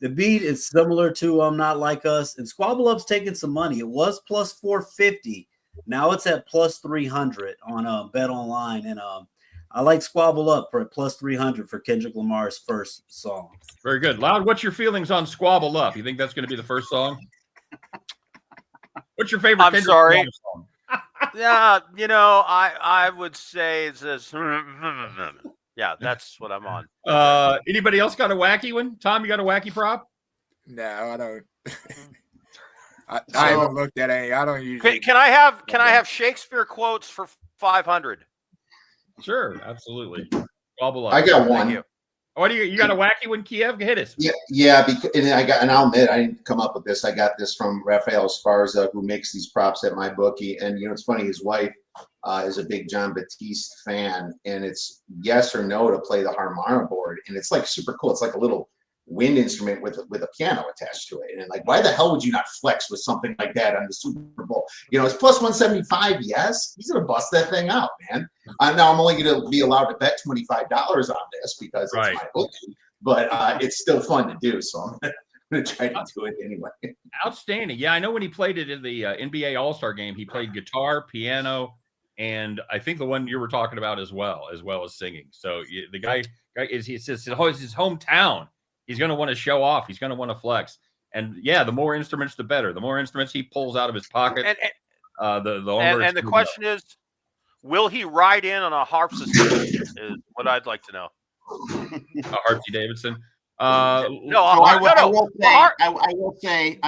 Speaker 6: The beat is similar to Not Like Us, and Squabble Up's taking some money. It was plus 450. Now it's at plus 300 on Bet Online, and I like Squabble Up for plus 300 for Kendrick Lamar's first song.
Speaker 1: Very good. Loud, what's your feelings on Squabble Up? You think that's going to be the first song? What's your favorite Kendrick Lamar song?
Speaker 4: Yeah, I would say it's this. Yeah, that's what I'm on.
Speaker 1: Anybody else got a wacky one? Tom, you got a wacky prop?
Speaker 5: No, I don't. I haven't looked at any. I don't usually.
Speaker 4: Can I have Shakespeare quotes for 500?
Speaker 1: Sure, absolutely. Squabble Up.
Speaker 2: I got one.
Speaker 1: What do you got a wacky one, Kiev? Hit us.
Speaker 2: Yeah. Because, and I'll admit, I didn't come up with this. I got this from Rafael Esparza, who makes these props at my bookie. And it's funny, his wife is a big John Batiste fan, and it's yes or no to play the harmonic board, and it's like super cool. It's like a little wind instrument with a piano attached to it, and like, why the hell would you not flex with something like that on the Super Bowl? It's plus 175. Yes, he's gonna bust that thing out, man. Now I'm only gonna be allowed to bet $25 on this because it's my bookie, but it's still fun to do. So I'm gonna try to do it anyway.
Speaker 1: Outstanding. Yeah, I know when he played it in the NBA All-Star game, he played guitar, piano, and I think the one you were talking about as well as singing. So the guy is his hometown. He's going to want to show off. He's going to want to flex. And yeah, the more instruments, the better. The more instruments he pulls out of his pocket, the longer.
Speaker 4: And the question is, will he ride in on a harpsichord? Is what I'd like to know.
Speaker 1: Harpsy Davidson.
Speaker 3: I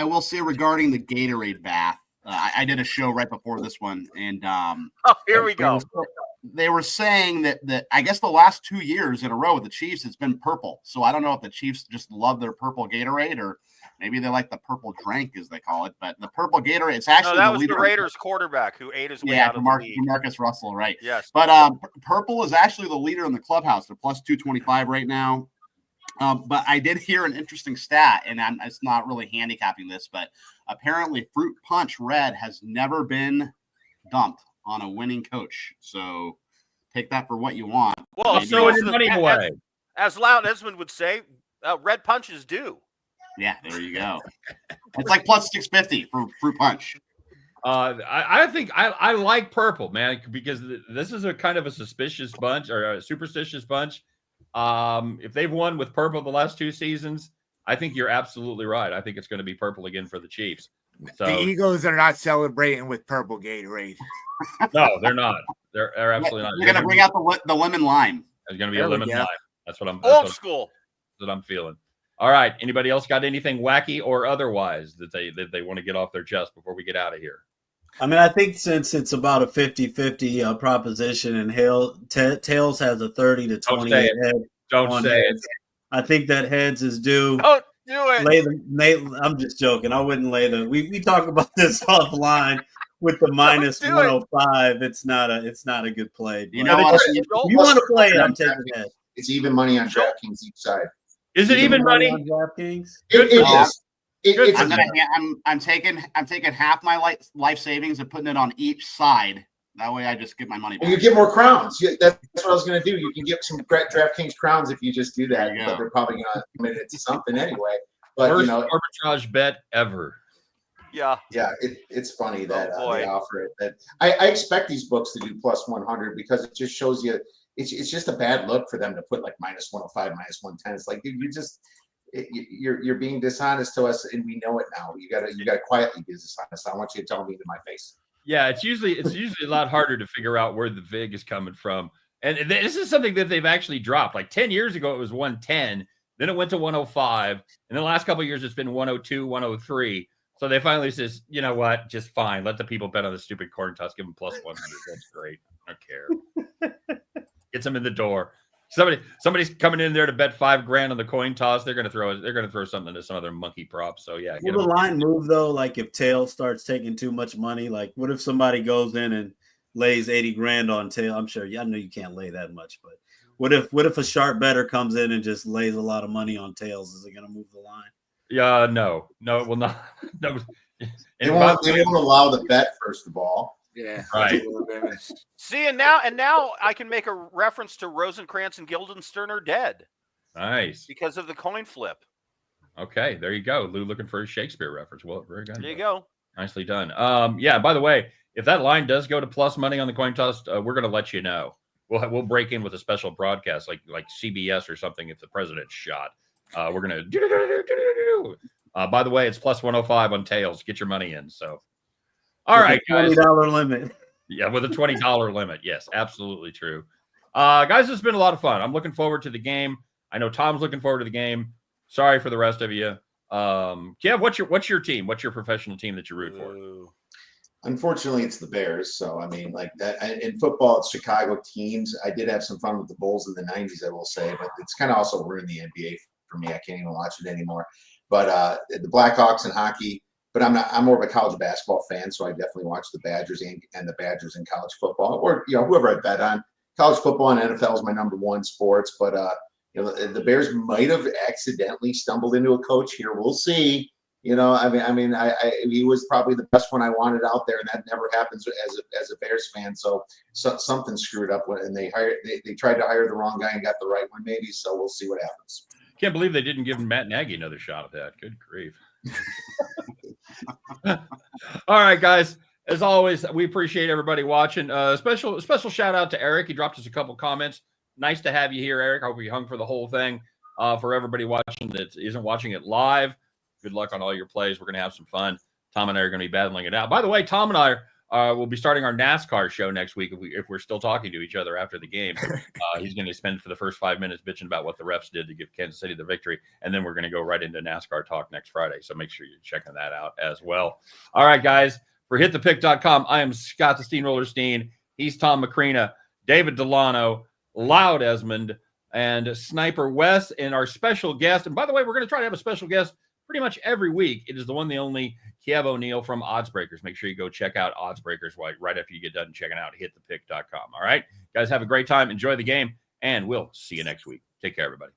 Speaker 3: will say regarding the Gatorade bath. I did a show right before this one, and
Speaker 4: here we go.
Speaker 3: They were saying that I guess the last 2 years in a row with the Chiefs, it's been purple. So I don't know if the Chiefs just love their purple Gatorade, or maybe they like the purple drink, as they call it. But the purple Gatorade, it's actually
Speaker 4: that was the Raiders quarterback who ate his way out of the league.
Speaker 3: Marcus Russell, right?
Speaker 4: Yes.
Speaker 3: But purple is actually the leader in the clubhouse. They're plus 225 right now. But I did hear an interesting stat, and it's not really handicapping this, but apparently Fruit Punch Red has never been dumped on a winning coach. So take that for what you want.
Speaker 4: Well,
Speaker 1: I'm throwing your money away.
Speaker 4: As Loud Esmond would say, red punches do.
Speaker 3: Yeah, there you go. It's like plus 650 for Fruit Punch.
Speaker 1: I think I like purple, man, because this is a kind of a suspicious bunch or a superstitious bunch. If they've won with purple the last 2 seasons, I think you're absolutely right. I think it's going to be purple again for the Chiefs. So
Speaker 5: the Eagles are not celebrating with purple Gatorade.
Speaker 1: No, they're not. They're absolutely not.
Speaker 3: You're going to bring out the lemon lime.
Speaker 1: There's going to be a lemon lime. That's what I'm.
Speaker 4: Old school.
Speaker 1: That's what I'm feeling. All right. Anybody else got anything wacky or otherwise that they want to get off their chest before we get out of here?
Speaker 6: I mean, I think since it's about a 50-50 proposition, and Tails has a 30 to 20 head.
Speaker 1: Don't say it.
Speaker 6: I think that heads is due.
Speaker 4: Don't do it.
Speaker 6: I'm just joking. I wouldn't lay the. We talk about this offline with the minus 105. It's not a good play.
Speaker 3: You know what?
Speaker 6: If you want to play it, I'm taking head.
Speaker 2: It's even money on DraftKings each side.
Speaker 1: Is it even money
Speaker 6: on DraftKings?
Speaker 2: It is.
Speaker 3: I'm taking half my life savings and putting it on each side. That way, I just get my money back.
Speaker 2: Well, you get more crowns. That's what I was going to do. You can get some DraftKings crowns if you just do that. But they're probably going to commit it to something anyway. But
Speaker 1: worst arbitrage bet ever.
Speaker 2: Yeah, it's funny that they offer it. That I expect these books to do plus 100 because it just shows you it's just a bad look for them to put like minus 105, minus 110. It's like, dude, you're being dishonest to us, and we know it now. You gotta quietly be dishonest. I want you to tell me to my face.
Speaker 1: Yeah, it's usually a lot harder to figure out where the vig is coming from. And this is something that they've actually dropped. Like 10 years ago, it was 110. Then it went to 105. And then the last couple of years, it's been 102, 103. So they finally says, you know what? Just fine. Let the people bet on the stupid corn toss. Give them plus 100. That's great. I don't care. Gets them in the door. Somebody's coming in there to bet $5,000 on the coin toss. They're gonna throw something to some other monkey prop. So yeah.
Speaker 6: Will the line move though? Like if tail starts taking too much money, like what if somebody goes in and lays $80,000 on tail? I'm sure. Yeah, I know you can't lay that much, but what if a sharp bettor comes in and just lays a lot of money on tails? Is it gonna move the line?
Speaker 1: Yeah, no, it will not. No.
Speaker 2: They won't allow the bet, first of all.
Speaker 5: Yeah,
Speaker 1: right.
Speaker 4: See, and now I can make a reference to Rosencrantz and Guildenstern are dead.
Speaker 1: Nice,
Speaker 4: because of the coin flip.
Speaker 1: Okay, there you go. Lou looking for a Shakespeare reference. Well, very good.
Speaker 4: There you go.
Speaker 1: Nicely done. Yeah. By the way, if that line does go to plus money on the coin toss, we're going to let you know. We'll break in with a special broadcast like CBS or something if the president's shot. We're going to. By the way, it's plus 105 on tails. Get your money in. So. All right, guys.
Speaker 6: $20 limit.
Speaker 1: Yeah, with a $20 limit. Yes, absolutely true. Guys, it's been a lot of fun. I'm looking forward to the game. I know Tom's looking forward to the game. Sorry for the rest of you. Kev, what's your team? What's your professional team that you root for?
Speaker 2: Unfortunately, it's the Bears. So I mean, like that in football, it's Chicago teams. I did have some fun with the Bulls in the '90s, I will say, but it's kind of also ruined the NBA for me. I can't even watch it anymore. But the Blackhawks in hockey. But I'm more of a college basketball fan, so I definitely watch the Badgers and the Badgers in college football, or whoever I bet on. College football and NFL is my number one sports, but the Bears might have accidentally stumbled into a coach here. We'll see. He was probably the best one I wanted out there, and that never happens as a Bears fan. So something screwed up and they tried to hire the wrong guy and got the right one, maybe. So we'll see what happens.
Speaker 1: Can't believe they didn't give Matt Nagy another shot at that. Good grief. All right, guys. As always, we appreciate everybody watching. Special shout out to Eric. He dropped us a couple comments. Nice to have you here, Eric. I hope you hung for the whole thing. For everybody watching that isn't watching it live, good luck on all your plays. We're going to have some fun. Tom and I are going to be battling it out. By the way, Tom and I will be starting our NASCAR show next week if we're still talking to each other after the game. He's going to spend for the first 5 minutes bitching about what the refs did to give Kansas City the victory, and then we're going to go right into NASCAR talk next Friday. So make sure you're checking that out as well. All right, guys. For hitthepick.com, I am Scott the Steamroller Steen. He's Tom Macrina, David Delano, Loud Esmond, and Sniper Wes, and our special guest. And by the way, we're going to try to have a special guest pretty much every week. It is the one, the only Kiev O'Neill from Oddsbreakers. Make sure you go check out Oddsbreakers right after you get done checking out hitthepick.com. All right, guys, have a great time. Enjoy the game, and we'll see you next week. Take care, everybody.